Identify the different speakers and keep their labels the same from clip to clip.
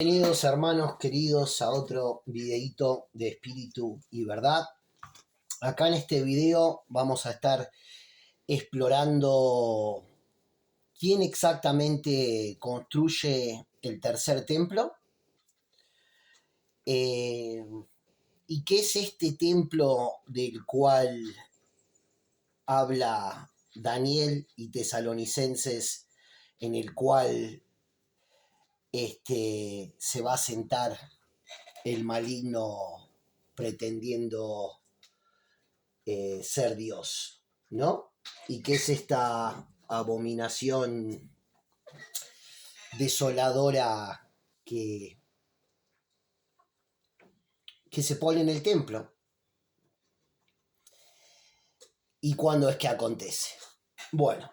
Speaker 1: Bienvenidos hermanos queridos a otro videíto de espíritu y verdad. Acá en este video vamos a estar explorando quién exactamente construye el tercer templo y qué es este templo del cual habla Daniel y Tesalonicenses, en el cual se va a sentar el maligno pretendiendo ser Dios, ¿no? ¿Y qué es esta abominación desoladora que se pone en el templo? ¿Y cuándo es que acontece? Bueno,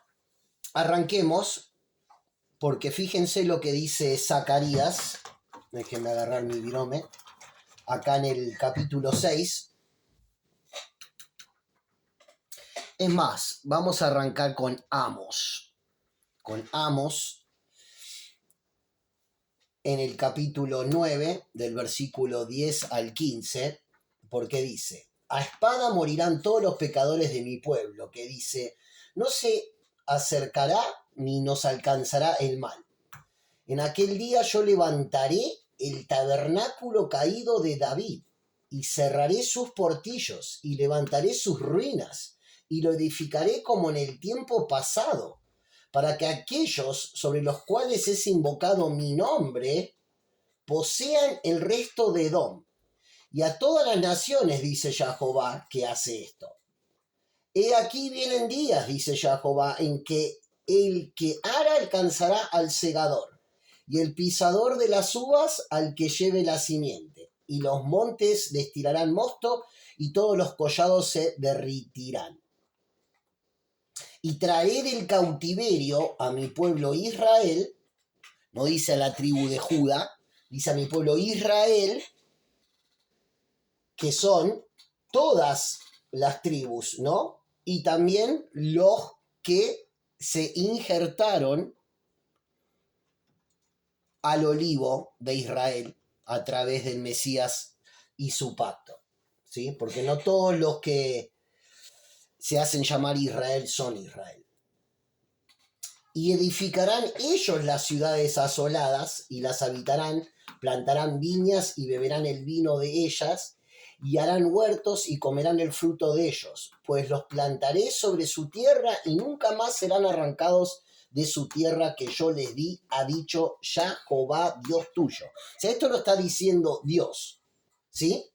Speaker 1: arranquemos, porque fíjense lo que dice Zacarías. Déjenme agarrar mi virome. Acá en el capítulo 6. Es más, vamos a arrancar con Amos. Con Amos, en el capítulo 9, del versículo 10 al 15, porque dice: a espada morirán todos los pecadores de mi pueblo, que dice, no se acercará ni nos alcanzará el mal. En aquel día yo levantaré el tabernáculo caído de David, y cerraré sus portillos, y levantaré sus ruinas, y lo edificaré como en el tiempo pasado, para que aquellos sobre los cuales es invocado mi nombre posean el resto de Edom. Y a todas las naciones, dice Jehová, que hace esto. He aquí vienen días, dice Jehová, en que el que ara alcanzará al segador, y el pisador de las uvas al que lleve la simiente. Y los montes destilarán mosto, y todos los collados se derritirán. Y traeré del cautiverio a mi pueblo Israel, no dice a la tribu de Judá, dice a mi pueblo Israel, que son todas las tribus, ¿no? Y también los que se injertaron al olivo de Israel a través del Mesías y su pacto, ¿sí? Porque no todos los que se hacen llamar Israel son Israel. Y edificarán ellos las ciudades asoladas y las habitarán, plantarán viñas y beberán el vino de ellas, y harán huertos y comerán el fruto de ellos, pues los plantaré sobre su tierra y nunca más serán arrancados de su tierra que yo les di, ha dicho Jehová, Dios tuyo. O sea, esto lo está diciendo Dios, ¿sí?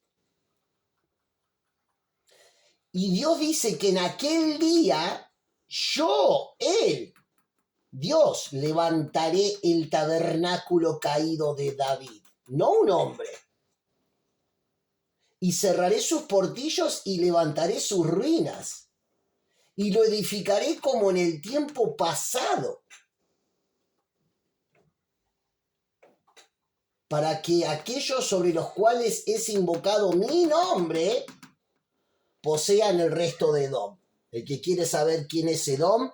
Speaker 1: Y Dios dice que en aquel día Dios, levantaré el tabernáculo caído de David, no un hombre. Y cerraré sus portillos y levantaré sus ruinas. Y lo edificaré como en el tiempo pasado, para que aquellos sobre los cuales es invocado mi nombre posean el resto de Edom. El que quiere saber quién es Edom,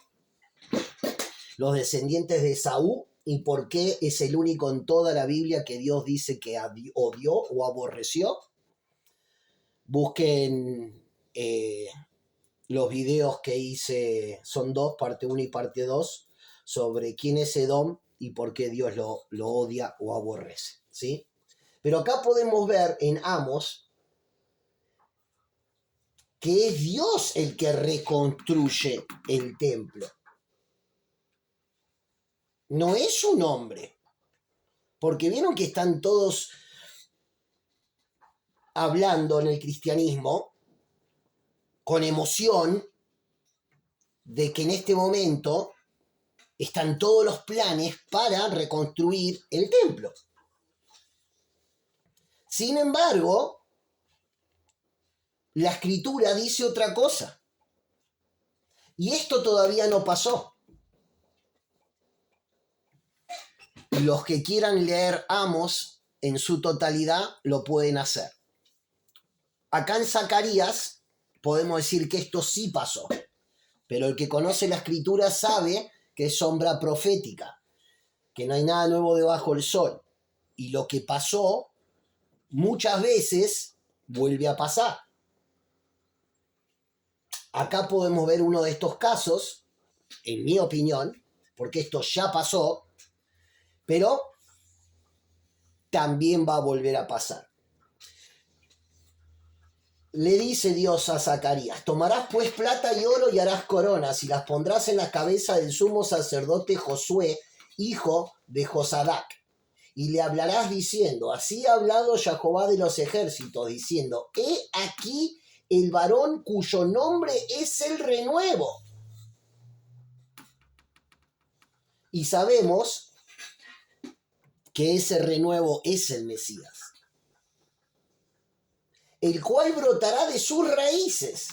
Speaker 1: los descendientes de Esaú, y por qué es el único en toda la Biblia que Dios dice que odió o aborreció, busquen los videos que hice, son dos, parte 1 y parte 2, sobre quién es Edom y por qué Dios lo odia o aborrece, ¿sí? Pero acá podemos ver en Amos que es Dios el que reconstruye el templo. No es un hombre. Porque vieron que están todos hablando en el cristianismo con emoción de que en este momento están todos los planes para reconstruir el templo. Sin embargo, la escritura dice otra cosa. Y esto todavía no pasó. Los que quieran leer Amos en su totalidad lo pueden hacer. Acá en Zacarías podemos decir que esto sí pasó. Pero el que conoce la escritura sabe que es sombra profética, que no hay nada nuevo debajo del sol. Y lo que pasó muchas veces vuelve a pasar. Acá podemos ver uno de estos casos, en mi opinión, porque esto ya pasó, pero también va a volver a pasar. Le dice Dios a Zacarías: tomarás pues plata y oro y harás coronas y las pondrás en la cabeza del sumo sacerdote Josué, hijo de Josadac. Y le hablarás diciendo: así ha hablado Jehová de los ejércitos, diciendo: he aquí el varón cuyo nombre es el renuevo. Y sabemos que ese renuevo es el Mesías, el cual brotará de sus raíces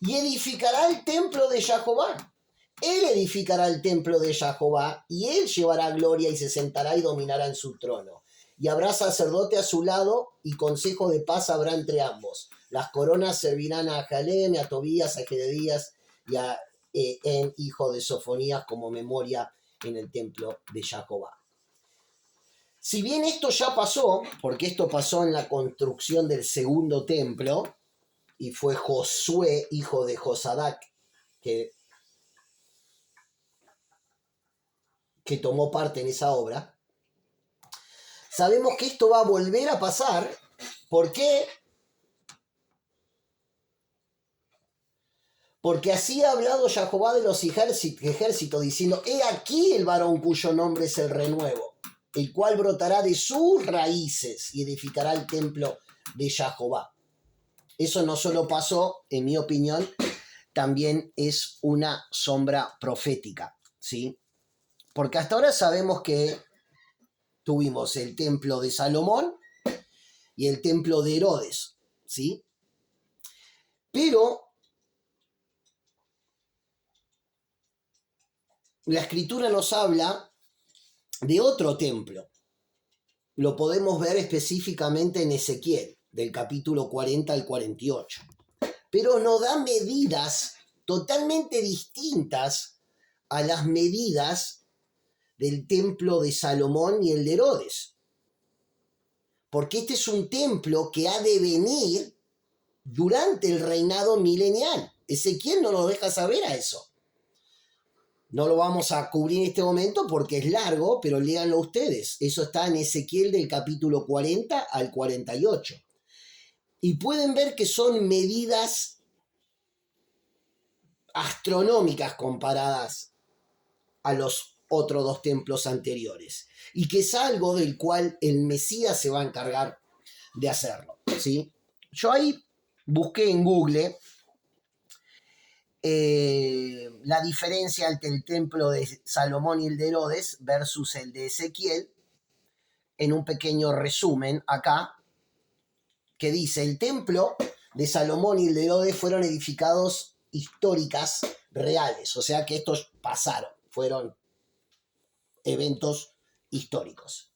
Speaker 1: y edificará el templo de Jehová. Él edificará el templo de Jehová y él llevará gloria y se sentará y dominará en su trono. Y habrá sacerdote a su lado y consejo de paz habrá entre ambos. Las coronas servirán a Jalem, a Tobías, a Jededías y a hijo de Sofonías como memoria en el templo de Jehová. Si bien esto ya pasó, porque esto pasó en la construcción del segundo templo, y fue Josué, hijo de Josadac, que tomó parte en esa obra, sabemos que esto va a volver a pasar. ¿Por qué? Porque así ha hablado Jehová de los ejércitos, diciendo: he aquí el varón cuyo nombre es el renuevo, el cual brotará de sus raíces y edificará el templo de Jehová. Eso no solo pasó, en mi opinión, también es una sombra profética, ¿sí? Porque hasta ahora sabemos que tuvimos el templo de Salomón y el templo de Herodes, ¿sí? Pero la escritura nos habla de otro templo. Lo podemos ver específicamente en Ezequiel, del capítulo 40 al 48. Pero nos da medidas totalmente distintas a las medidas del templo de Salomón y el de Herodes. Porque este es un templo que ha de venir durante el reinado milenial. Ezequiel no nos deja saber a eso. No lo vamos a cubrir en este momento porque es largo, pero léanlo ustedes. Eso está en Ezequiel del capítulo 40 al 48. Y pueden ver que son medidas astronómicas comparadas a los otros dos templos anteriores. Y que es algo del cual el Mesías se va a encargar de hacerlo, ¿sí? Yo ahí busqué en Google la diferencia entre el templo de Salomón y el de Herodes versus el de Ezequiel, en un pequeño resumen acá, que dice: el templo de Salomón y el de Herodes fueron edificados históricas reales, o sea que estos pasaron, fueron eventos históricos.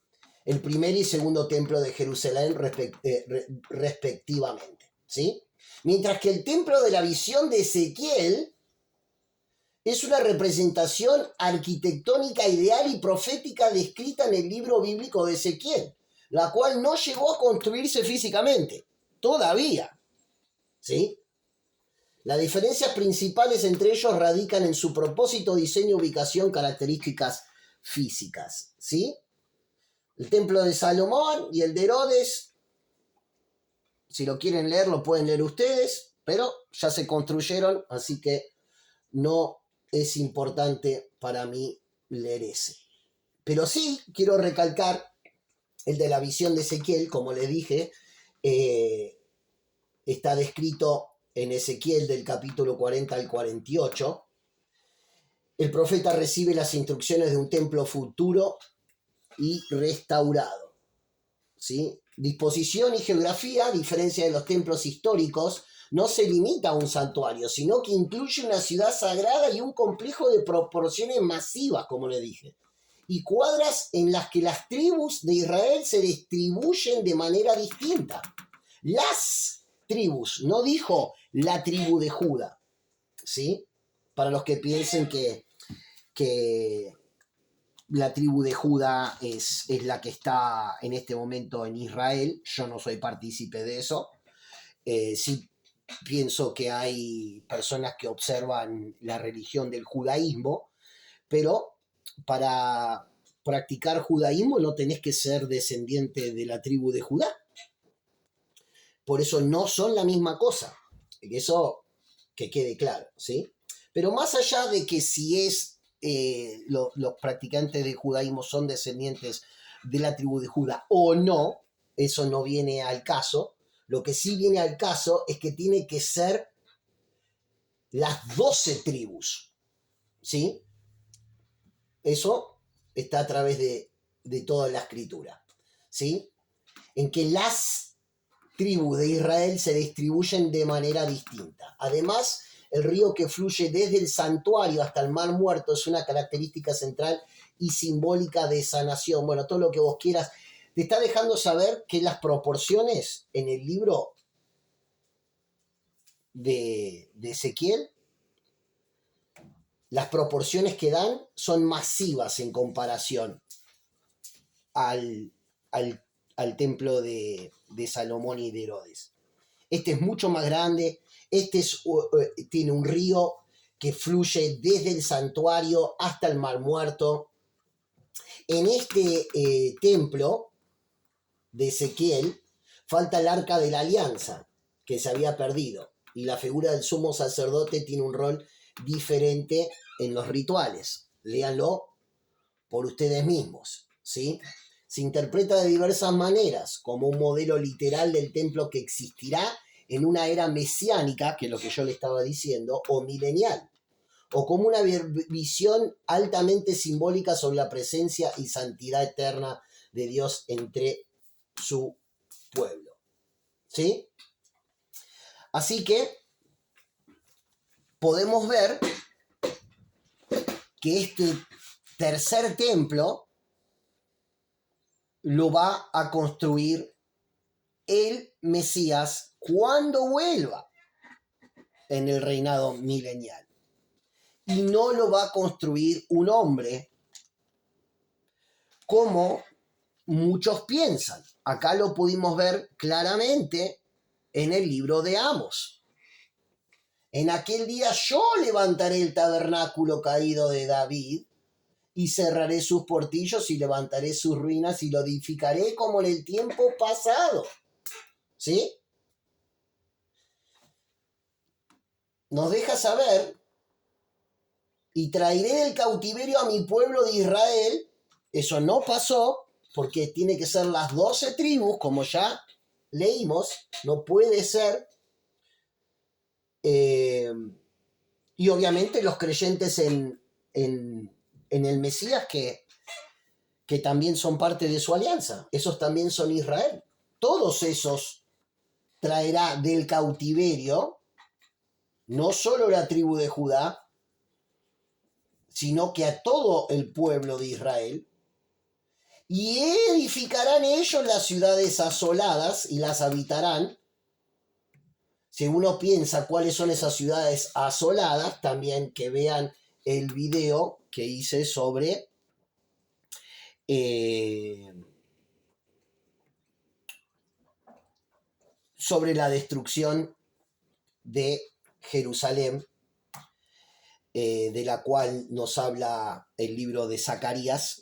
Speaker 1: El primer y segundo templo de Jerusalén respectivamente, ¿sí? Mientras que el templo de la visión de Ezequiel es una representación arquitectónica ideal y profética descrita en el libro bíblico de Ezequiel, la cual no llegó a construirse físicamente, todavía, ¿sí? Las diferencias principales entre ellos radican en su propósito, diseño, ubicación, características físicas, ¿sí? El templo de Salomón y el de Herodes, si lo quieren leer, lo pueden leer ustedes, pero ya se construyeron, así que no es importante para mí leer ese. Pero sí quiero recalcar el de la visión de Ezequiel, como les dije, está descrito en Ezequiel del capítulo 40 al 48. El profeta recibe las instrucciones de un templo futuro y restaurado, ¿sí? Disposición y geografía, a diferencia de los templos históricos, no se limita a un santuario, sino que incluye una ciudad sagrada y un complejo de proporciones masivas, como le dije, y cuadras en las que las tribus de Israel se distribuyen de manera distinta. Las tribus, no dijo la tribu de Judá, ¿sí? Para los que piensen que la tribu de Judá es la que está en este momento en Israel. Yo no soy partícipe de eso. Sí pienso que hay personas que observan la religión del judaísmo, pero para practicar judaísmo no tenés que ser descendiente de la tribu de Judá. Por eso no son la misma cosa. Eso que quede claro, ¿sí? Pero más allá de que si los practicantes de judaísmo son descendientes de la tribu de Judá o no, eso no viene al caso. Lo que sí viene al caso es que tiene que ser las 12 tribus, ¿sí? Eso está a través de toda la escritura, ¿sí? En que las tribus de Israel se distribuyen de manera distinta. Además, el río que fluye desde el santuario hasta el mar muerto es una característica central y simbólica de esa nación. Bueno, todo lo que vos quieras. Te está dejando saber que las proporciones en el libro de Ezequiel, las proporciones que dan son masivas en comparación al, al, al templo de Salomón y de Herodes. Este es mucho más grande, tiene un río que fluye desde el santuario hasta el mar muerto. En este templo de Ezequiel falta el arca de la alianza, que se había perdido, y la figura del sumo sacerdote tiene un rol diferente en los rituales. Léanlo por ustedes mismos, ¿sí? Se interpreta de diversas maneras, como un modelo literal del templo que existirá en una era mesiánica, que es lo que yo le estaba diciendo, o milenial, o como una visión altamente simbólica sobre la presencia y santidad eterna de Dios entre su pueblo, ¿sí? Así que podemos ver que este tercer templo lo va a construir el Mesías cuando vuelva en el reinado milenial. Y no lo va a construir un hombre como muchos piensan. Acá lo pudimos ver claramente en el libro de Amos. En aquel día yo levantaré el tabernáculo caído de David y cerraré sus portillos y levantaré sus ruinas y lo edificaré como en el tiempo pasado. ¿Sí? Nos deja saber, y traeré del cautiverio a mi pueblo de Israel. Eso no pasó, porque tiene que ser las 12 tribus, como ya leímos, no puede ser. Y obviamente los creyentes en el Mesías que también son parte de su alianza, esos también son Israel. Todos esos traerá del cautiverio, no solo la tribu de Judá, sino que a todo el pueblo de Israel, y edificarán ellos las ciudades asoladas y las habitarán. Si uno piensa cuáles son esas ciudades asoladas, también que vean el video que hice sobre la destrucción de Jerusalén, de la cual nos habla el libro de Zacarías,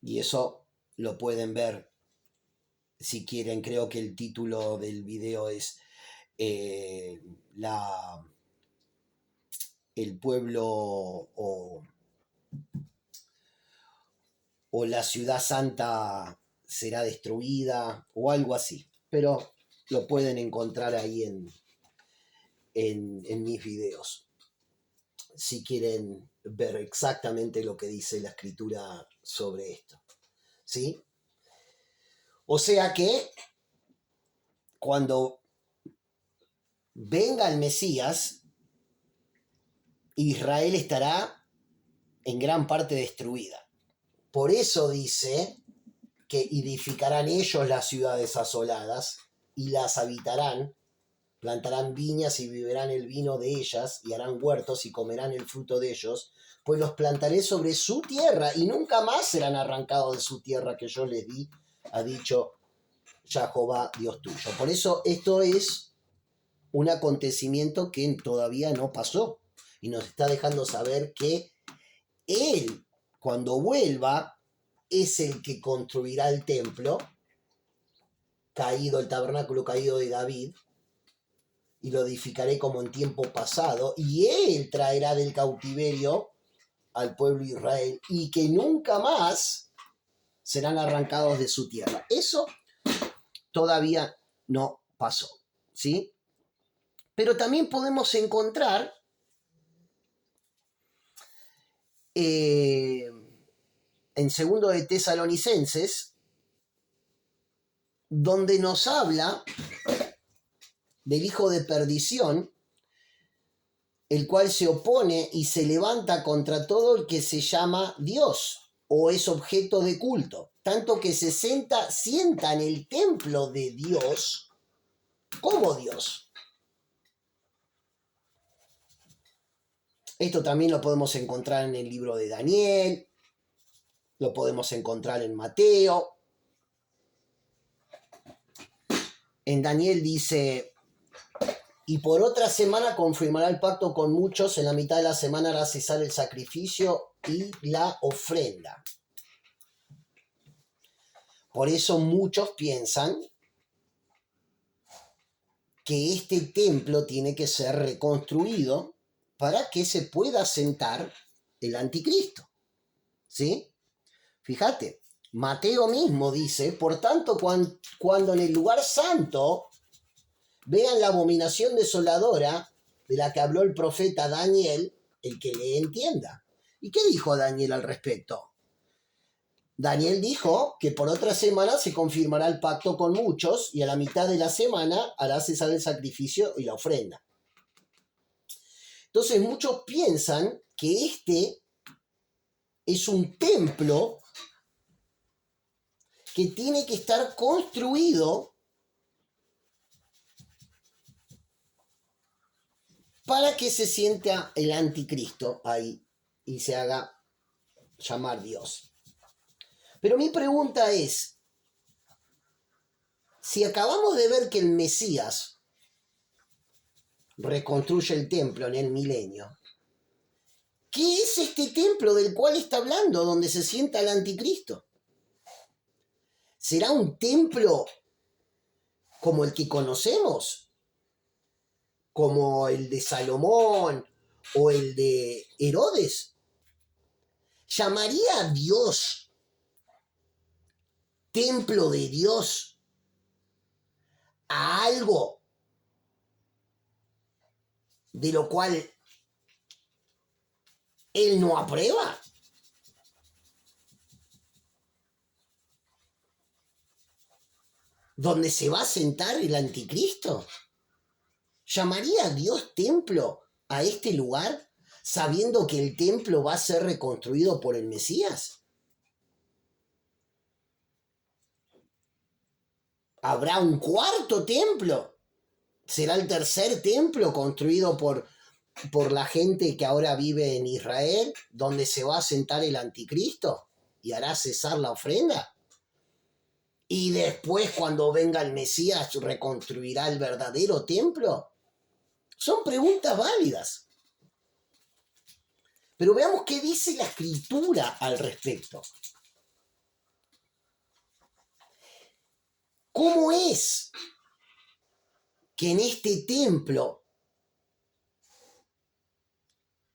Speaker 1: y eso lo pueden ver si quieren. Creo que el título del video es el pueblo o la ciudad santa será destruida o algo así, pero lo pueden encontrar ahí en mis videos si quieren ver exactamente lo que dice la escritura sobre esto, ¿sí? O sea que cuando venga el Mesías, Israel estará en gran parte destruida. Por eso dice que edificarán ellos las ciudades asoladas y las habitarán, plantarán viñas y beberán el vino de ellas, y harán huertos y comerán el fruto de ellos, pues los plantaré sobre su tierra, y nunca más serán arrancados de su tierra que yo les di, ha dicho Jehová Dios tuyo. Por eso esto es un acontecimiento que todavía no pasó, y nos está dejando saber que Él, cuando vuelva, es el que construirá el templo caído, el tabernáculo caído de David, y lo edificaré como en tiempo pasado, y Él traerá del cautiverio al pueblo de Israel, y que nunca más serán arrancados de su tierra. Eso todavía no pasó, ¿sí? Pero también podemos encontrar en segundo de Tesalonicenses, donde nos habla del hijo de perdición, el cual se opone y se levanta contra todo el que se llama Dios o es objeto de culto, tanto que se sienta en el templo de Dios como Dios. Esto también lo podemos encontrar en el libro de Daniel, lo podemos encontrar en Mateo. En Daniel dice: y por otra semana confirmará el pacto con muchos, en la mitad de la semana hará cesar el sacrificio y la ofrenda. Por eso muchos piensan que este templo tiene que ser reconstruido para que se pueda sentar el anticristo, ¿sí? Fíjate, Mateo mismo dice: por tanto, cuando en el lugar santo vean la abominación desoladora de la que habló el profeta Daniel, el que le entienda. ¿Y qué dijo Daniel al respecto? Daniel dijo que por otra semana se confirmará el pacto con muchos, y a la mitad de la semana hará cesar el sacrificio y la ofrenda. Entonces muchos piensan que este es un templo que tiene que estar construido para que se sienta el anticristo ahí y se haga llamar Dios. Pero mi pregunta es, si acabamos de ver que el Mesías reconstruye el templo en el milenio, ¿qué es este templo del cual está hablando, donde se sienta el anticristo? ¿Será un templo como el que conocemos? ¿Como el de Salomón o el de Herodes? ¿Llamaría a Dios templo de Dios a algo de lo cual Él no aprueba? ¿Donde se va a sentar el anticristo? ¿Llamaría a Dios templo a este lugar sabiendo que el templo va a ser reconstruido por el Mesías? ¿Habrá un cuarto templo? ¿Será el tercer templo construido por la gente que ahora vive en Israel, donde se va a sentar el anticristo y hará cesar la ofrenda? Y después, cuando venga el Mesías, ¿reconstruirá el verdadero templo? Son preguntas válidas. Pero veamos qué dice la Escritura al respecto. ¿Cómo es que en este templo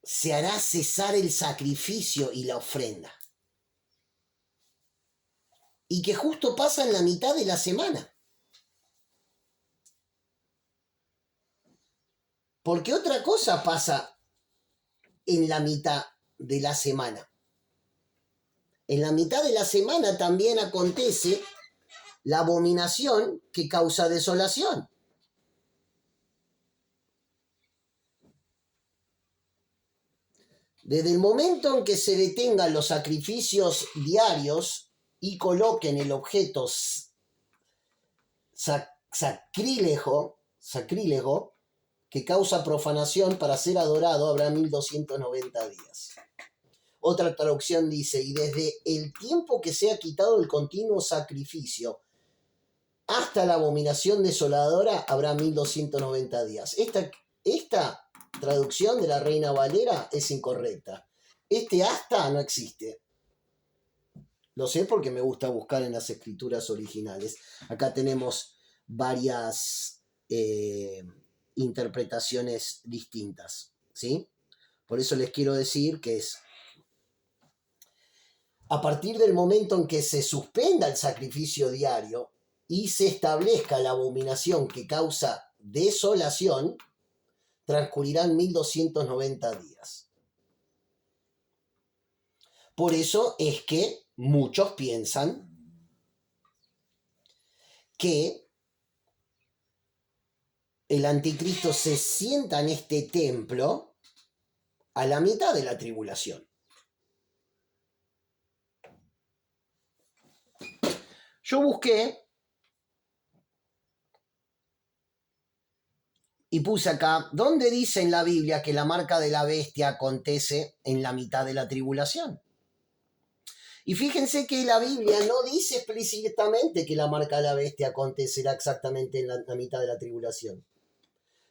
Speaker 1: se hará cesar el sacrificio y la ofrenda? Y que justo pasa en la mitad de la semana. Porque otra cosa pasa en la mitad de la semana. En la mitad de la semana también acontece la abominación que causa desolación. Desde el momento en que se detengan los sacrificios diarios y coloquen el objeto sacrílego, sacrílego, que causa profanación para ser adorado, habrá 1290 días. Otra traducción dice, y desde el tiempo que sea quitado el continuo sacrificio hasta la abominación desoladora habrá 1290 días. Esta traducción de la Reina Valera es incorrecta. Este hasta no existe. Lo sé porque me gusta buscar en las escrituras originales. Acá tenemos varias interpretaciones distintas, ¿sí? Por eso les quiero decir que es a partir del momento en que se suspenda el sacrificio diario y se establezca la abominación que causa desolación, transcurrirán 1290 días. Por eso es que muchos piensan que el anticristo se sienta en este templo a la mitad de la tribulación. Yo busqué y puse acá, ¿dónde dice en la Biblia que la marca de la bestia acontece en la mitad de la tribulación? Y fíjense que la Biblia no dice explícitamente que la marca de la bestia acontecerá exactamente en la mitad de la tribulación.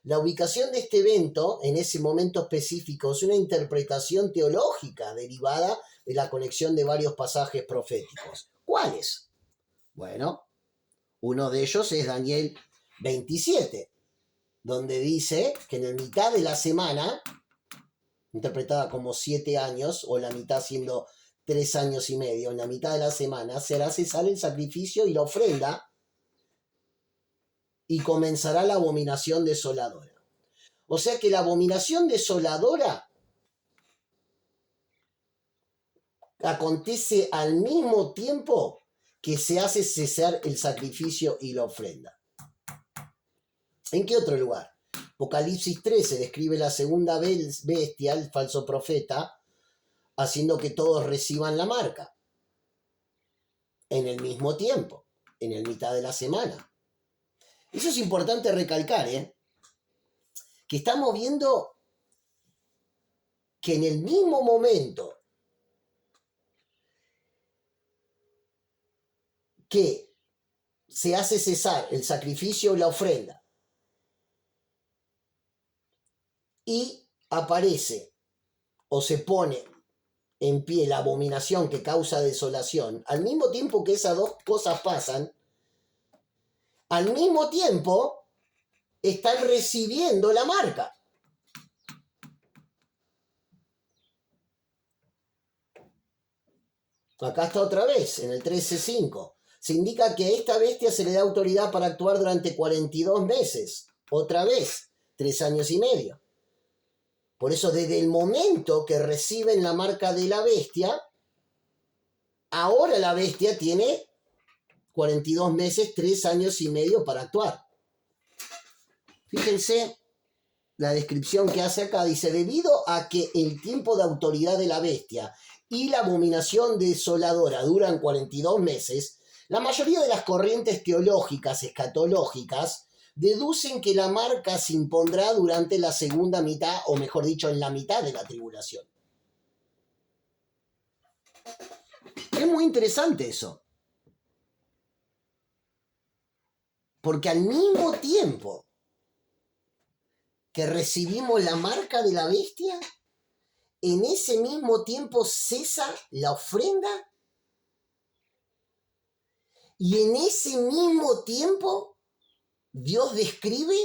Speaker 1: La ubicación de este evento en ese momento específico es una interpretación teológica derivada de la conexión de varios pasajes proféticos. ¿Cuáles? Bueno, uno de ellos es Daniel 27, donde dice que en la mitad de la semana, interpretada como 7 años, o la mitad siendo 3 años y medio, en la mitad de la semana, se hará cesar el sacrificio y la ofrenda y comenzará la abominación desoladora. O sea que la abominación desoladora acontece al mismo tiempo que se hace cesar el sacrificio y la ofrenda. ¿En qué otro lugar? Apocalipsis 13 describe la segunda bestia, el falso profeta, haciendo que todos reciban la marca en el mismo tiempo, en el mitad de la semana. Eso es importante recalcar, que estamos viendo que en el mismo momento que se hace cesar el sacrificio y la ofrenda y aparece o se pone en pie la abominación que causa desolación, al mismo tiempo que esas dos cosas pasan, al mismo tiempo están recibiendo la marca. Acá está otra vez, en el 13.5. Se indica que a esta bestia se le da autoridad para actuar durante 42 meses. Otra vez, 3 años y medio. Por eso, desde el momento que reciben la marca de la bestia, ahora la bestia tiene 42 meses, 3 años y medio para actuar. Fíjense la descripción que hace acá. Dice, debido a que el tiempo de autoridad de la bestia y la abominación desoladora duran 42 meses, la mayoría de las corrientes teológicas escatológicas deducen que la marca se impondrá durante la segunda mitad, o mejor dicho, en la mitad de la tribulación. Es muy interesante eso. Porque al mismo tiempo que recibimos la marca de la bestia, en ese mismo tiempo cesa la ofrenda y en ese mismo tiempo Dios describe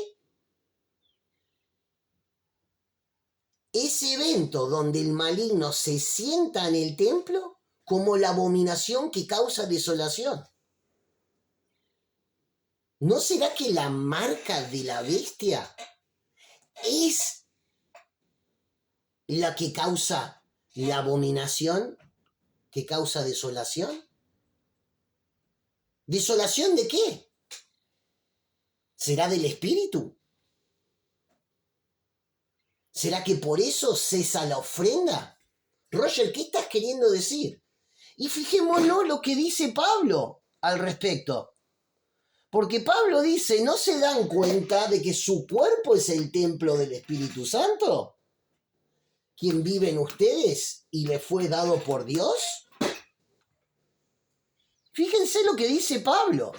Speaker 1: ese evento donde el maligno se sienta en el templo como la abominación que causa desolación. ¿No será que la marca de la bestia es la que causa la abominación que causa desolación? ¿Desolación de qué? ¿Será del espíritu? ¿Será que por eso cesa la ofrenda? Roger, ¿qué estás queriendo decir? Y fijémonos lo que dice Pablo al respecto. Porque Pablo dice, ¿no se dan cuenta de que su cuerpo es el templo del Espíritu Santo? ¿Quien vive en ustedes y le fue dado por Dios? Fíjense lo que dice Pablo.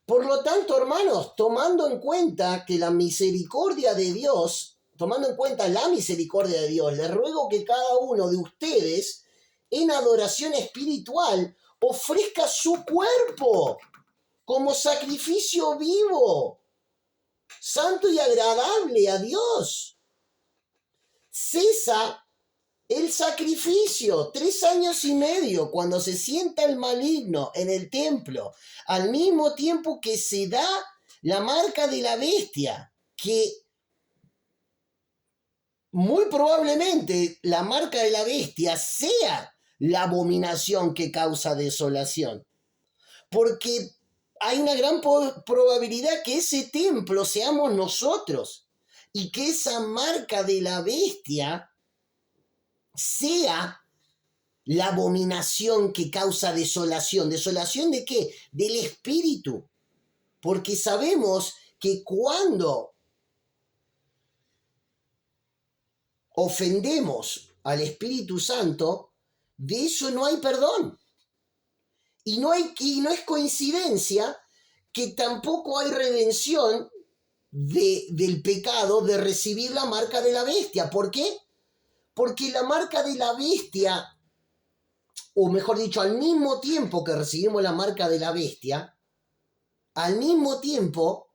Speaker 1: Por lo tanto, hermanos, tomando en cuenta la misericordia de Dios, les ruego que cada uno de ustedes, en adoración espiritual, ofrezca su cuerpo como sacrificio vivo, santo y agradable a Dios. Cesa el sacrificio, 3 años y medio, cuando se sienta el maligno en el templo, al mismo tiempo que se da la marca de la bestia, que muy probablemente la marca de la bestia sea la abominación que causa desolación. Porque hay una gran probabilidad que ese templo seamos nosotros y que esa marca de la bestia sea la abominación que causa desolación. ¿Desolación de qué? Del espíritu. Porque sabemos que cuando ofendemos al Espíritu Santo, de eso no hay perdón. Y no es coincidencia que tampoco hay redención del pecado de recibir la marca de la bestia. ¿Por qué? Porque la marca de la bestia, o mejor dicho, al mismo tiempo que recibimos la marca de la bestia, al mismo tiempo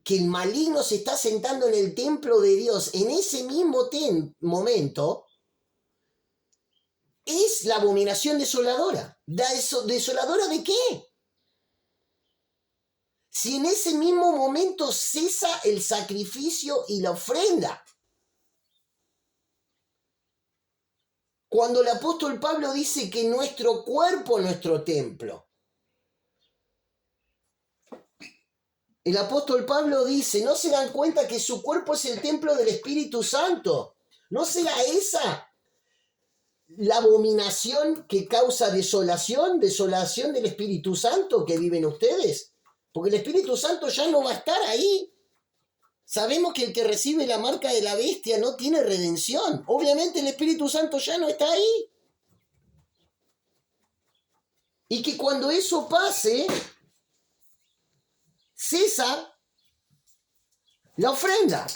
Speaker 1: que el maligno se está sentando en el templo de Dios, en ese mismo momento, es la abominación desoladora. ¿Desoladora de qué? Si en ese mismo momento cesa el sacrificio y la ofrenda. Cuando el apóstol Pablo dice que nuestro cuerpo es nuestro templo, el apóstol Pablo dice, ¿no se dan cuenta que su cuerpo es el templo del Espíritu Santo? ¿No será esa la abominación que causa desolación del Espíritu Santo que viven ustedes? Porque el Espíritu Santo ya no va a estar ahí. Sabemos que el que recibe la marca de la bestia no tiene redención. Obviamente el Espíritu Santo ya no está ahí. Y que cuando eso pase, cesa la ofrenda.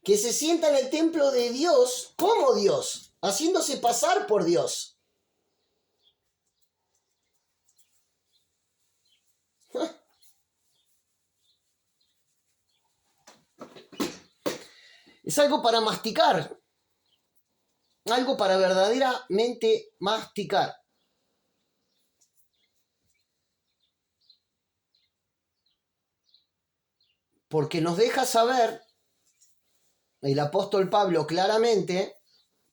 Speaker 1: Que se sienta en el templo de Dios como Dios, haciéndose pasar por Dios. Es algo para masticar, algo para verdaderamente masticar. Porque nos deja saber el apóstol Pablo claramente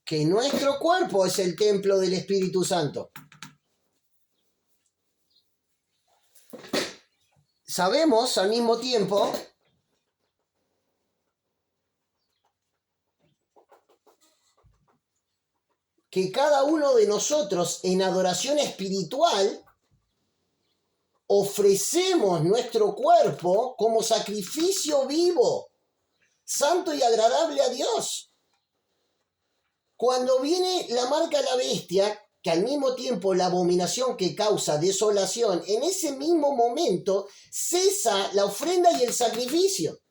Speaker 1: que nuestro cuerpo es el templo del Espíritu Santo. Sabemos al mismo tiempo que cada uno de nosotros en adoración espiritual ofrecemos nuestro cuerpo como sacrificio vivo, santo y agradable a Dios. Cuando viene la marca de la bestia, que al mismo tiempo la abominación que causa desolación, en ese mismo momento cesa la ofrenda y el sacrificio.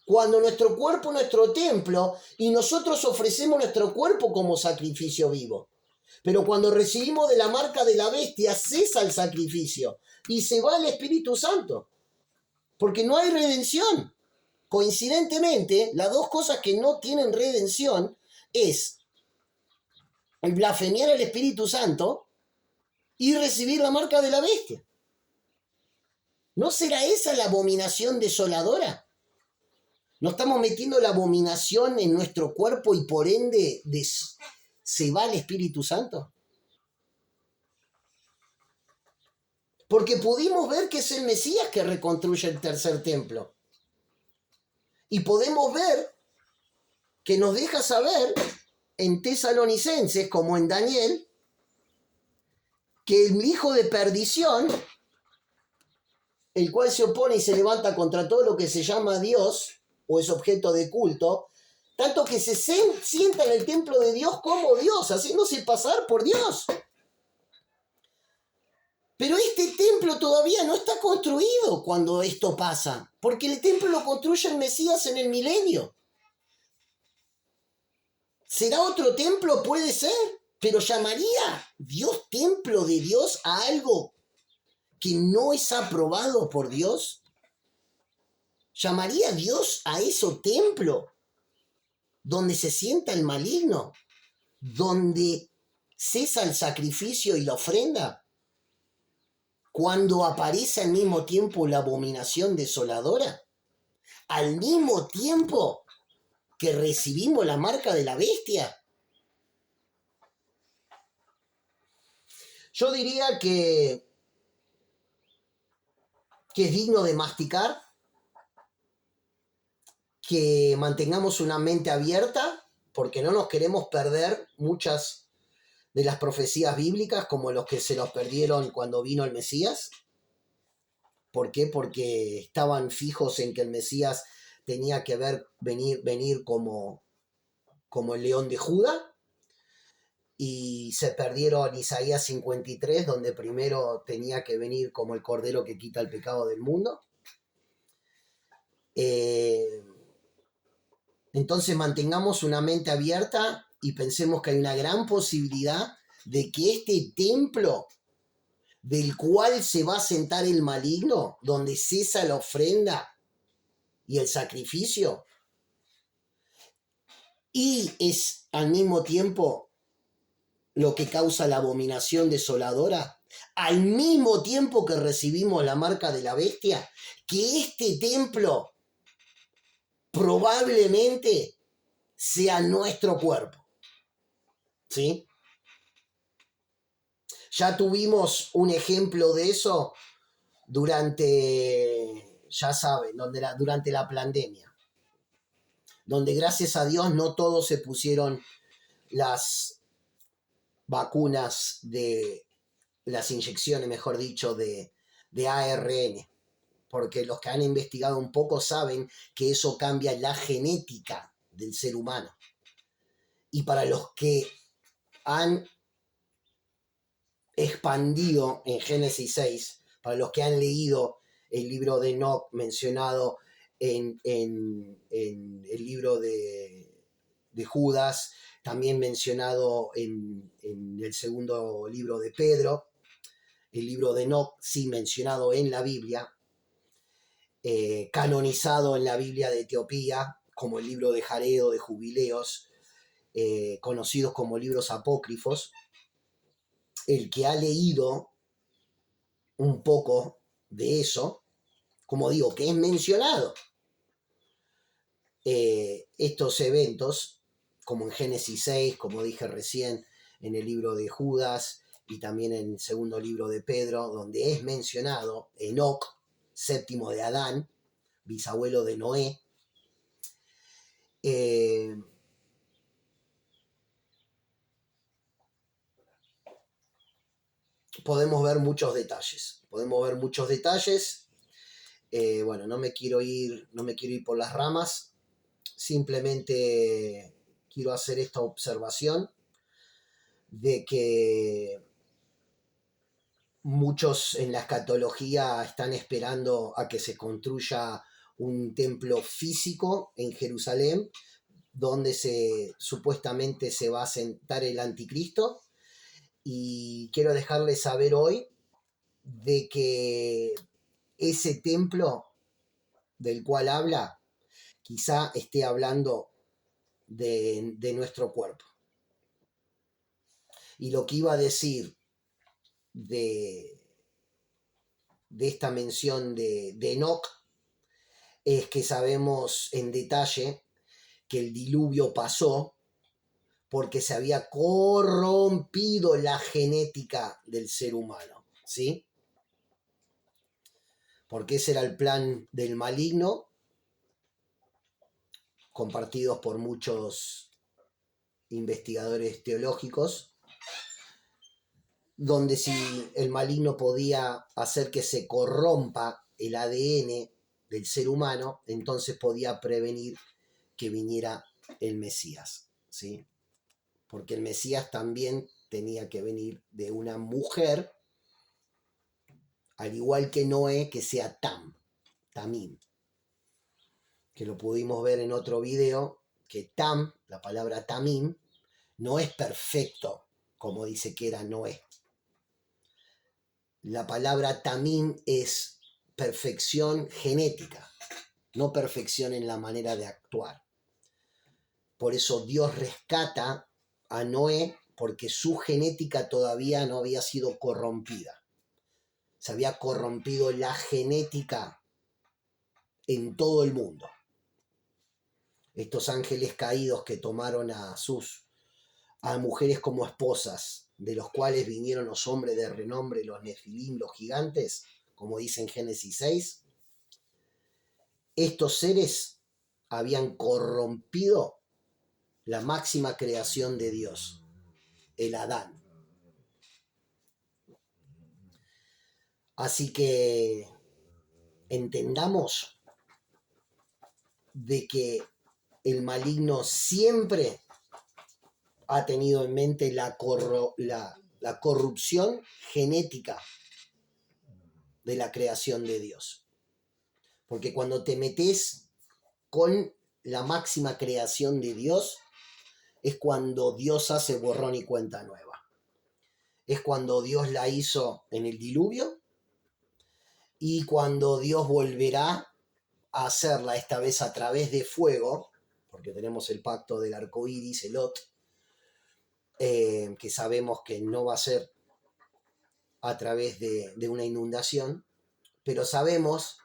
Speaker 1: Cuando nuestro cuerpo es nuestro templo y nosotros ofrecemos nuestro cuerpo como sacrificio vivo. Pero cuando recibimos de la marca de la bestia, cesa el sacrificio y se va el Espíritu Santo. Porque no hay redención. Coincidentemente, las dos cosas que no tienen redención es el blasfemiar al Espíritu Santo y recibir la marca de la bestia. ¿No será esa la abominación desoladora? ¿No estamos metiendo la abominación en nuestro cuerpo y por ende se va el Espíritu Santo? Porque pudimos ver que es el Mesías que reconstruye el tercer templo. Y podemos ver que nos deja saber en Tesalonicenses, como en Daniel, que el hijo de perdición, el cual se opone y se levanta contra todo lo que se llama Dios o es objeto de culto, tanto que se sienta en el templo de Dios como Dios, haciéndose pasar por Dios. Pero este templo todavía no está construido cuando esto pasa, porque el templo lo construye el Mesías en el milenio. ¿Será otro templo? Puede ser, pero ¿llamaría Dios templo de Dios a algo que no es aprobado por Dios? ¿Llamaría Dios a eso templo donde se sienta el maligno, donde cesa el sacrificio y la ofrenda, cuando aparece al mismo tiempo la abominación desoladora? Al mismo tiempo que recibimos la marca de la bestia. Yo diría que es digno de masticar, que mantengamos una mente abierta, porque no nos queremos perder muchas de las profecías bíblicas, como los que se los perdieron cuando vino el Mesías. ¿Por qué? Porque estaban fijos en que el Mesías tenía que venir como el león de Judá, y se perdieron Isaías 53, donde primero tenía que venir como el cordero que quita el pecado del mundo. Entonces mantengamos una mente abierta y pensemos que hay una gran posibilidad de que este templo del cual se va a sentar el maligno, donde cesa la ofrenda y el sacrificio, y es al mismo tiempo lo que causa la abominación desoladora, al mismo tiempo que recibimos la marca de la bestia, que este templo probablemente sea nuestro cuerpo. ¿Sí? Ya tuvimos un ejemplo de eso durante, ya saben, durante la pandemia, donde gracias a Dios no todos se pusieron las vacunas de las inyecciones, mejor dicho, de ARN, porque los que han investigado un poco saben que eso cambia la genética del ser humano. Y para los que han expandido en Génesis 6, para los que han leído el libro de Enoch mencionado en el libro de Judas, también mencionado en el segundo libro de Pedro, el libro de Enoch sí mencionado en la Biblia, canonizado en la Biblia de Etiopía, como el libro de Jaredo, de Jubileos, conocidos como libros apócrifos. El que ha leído un poco de eso, como digo, que es mencionado estos eventos, como en Génesis 6, como dije recién, en el libro de Judas y también en el segundo libro de Pedro, donde es mencionado Enoc, séptimo de Adán, bisabuelo de Noé. Podemos ver muchos detalles. Bueno, no me quiero ir por las ramas. Simplemente quiero hacer esta observación de que muchos en la escatología están esperando a que se construya un templo físico en Jerusalén, donde supuestamente se va a sentar el anticristo. Y quiero dejarles saber hoy de que ese templo del cual habla, quizá esté hablando de nuestro cuerpo. Y lo que iba a decir de esta mención de Enoch es que sabemos en detalle que el diluvio pasó porque se había corrompido la genética del ser humano, ¿sí? porque ese era el plan del maligno, compartidos por muchos investigadores teológicos, donde si el maligno podía hacer que se corrompa el ADN del ser humano, entonces podía prevenir que viniera el Mesías, ¿sí? Porque el Mesías también tenía que venir de una mujer, al igual que Noé, que sea Tamim, que lo pudimos ver en otro video, que la palabra Tamim, no es perfecto, como dice que era Noé. La palabra Tamim es perfección genética, no perfección en la manera de actuar. Por eso Dios rescata a Noé, porque su genética todavía no había sido corrompida. Se había corrompido la genética en todo el mundo. Estos ángeles caídos que tomaron a mujeres como esposas, de los cuales vinieron los hombres de renombre, los Nefilim, los gigantes, como dice en Génesis 6, estos seres habían corrompido la máxima creación de Dios, el Adán. Así que entendamos de que el maligno siempre ha tenido en mente la corrupción genética de la creación de Dios. Porque cuando te metes con la máxima creación de Dios, es cuando Dios hace borrón y cuenta nueva. Es cuando Dios la hizo en el diluvio y cuando Dios volverá a hacerla, esta vez a través de fuego, porque tenemos el pacto del arco iris, el Lot, que sabemos que no va a ser a través de una inundación, pero sabemos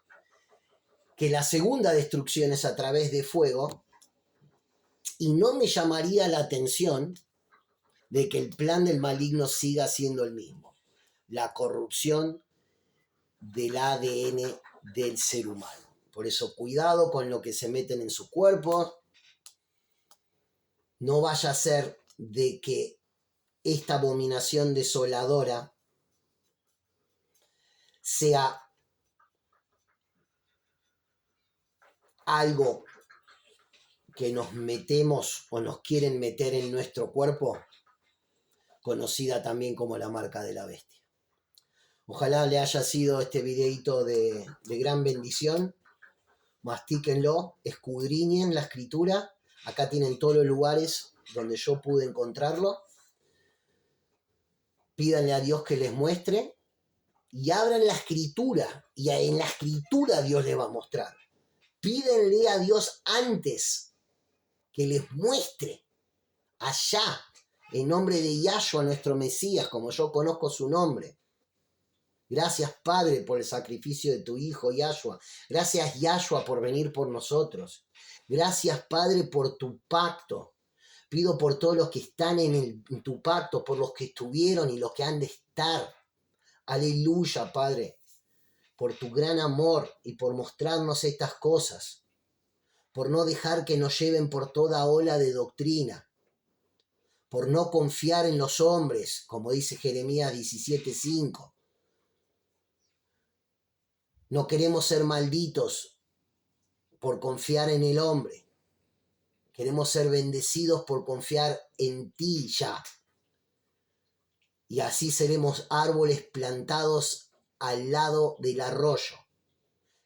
Speaker 1: que la segunda destrucción es a través de fuego, y no me llamaría la atención de que el plan del maligno siga siendo el mismo: la corrupción del ADN del ser humano. Por eso cuidado con lo que se meten en su cuerpo. No vaya a ser de que esta abominación desoladora sea algo que nos metemos o nos quieren meter en nuestro cuerpo, conocida también como la marca de la bestia. Ojalá le haya sido este videito de gran bendición. Mastíquenlo, escudriñen la escritura. Acá tienen todos los lugares donde yo pude encontrarlo. Pídanle a Dios que les muestre y abran la escritura, y en la escritura Dios les va a mostrar. Pídenle a Dios antes que les muestre allá, en nombre de Yahshua, nuestro Mesías, como yo conozco su nombre. Gracias, Padre, por el sacrificio de tu Hijo, Yahshua. Gracias, Yahshua, por venir por nosotros. Gracias, Padre, por tu pacto. Pido por todos los que están en tu pacto, por los que estuvieron y los que han de estar. Aleluya, Padre, por tu gran amor y por mostrarnos estas cosas, por no dejar que nos lleven por toda ola de doctrina, por no confiar en los hombres, como dice Jeremías 17:5. No queremos ser malditos por confiar en el hombre. Queremos ser bendecidos por confiar en ti ya. Y así seremos árboles plantados al lado del arroyo,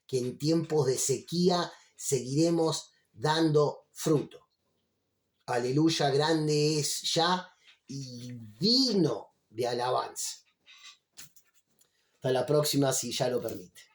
Speaker 1: que en tiempos de sequía seguiremos dando fruto. Aleluya, grande es ya y digno de alabanza. Hasta la próxima, si ya lo permite.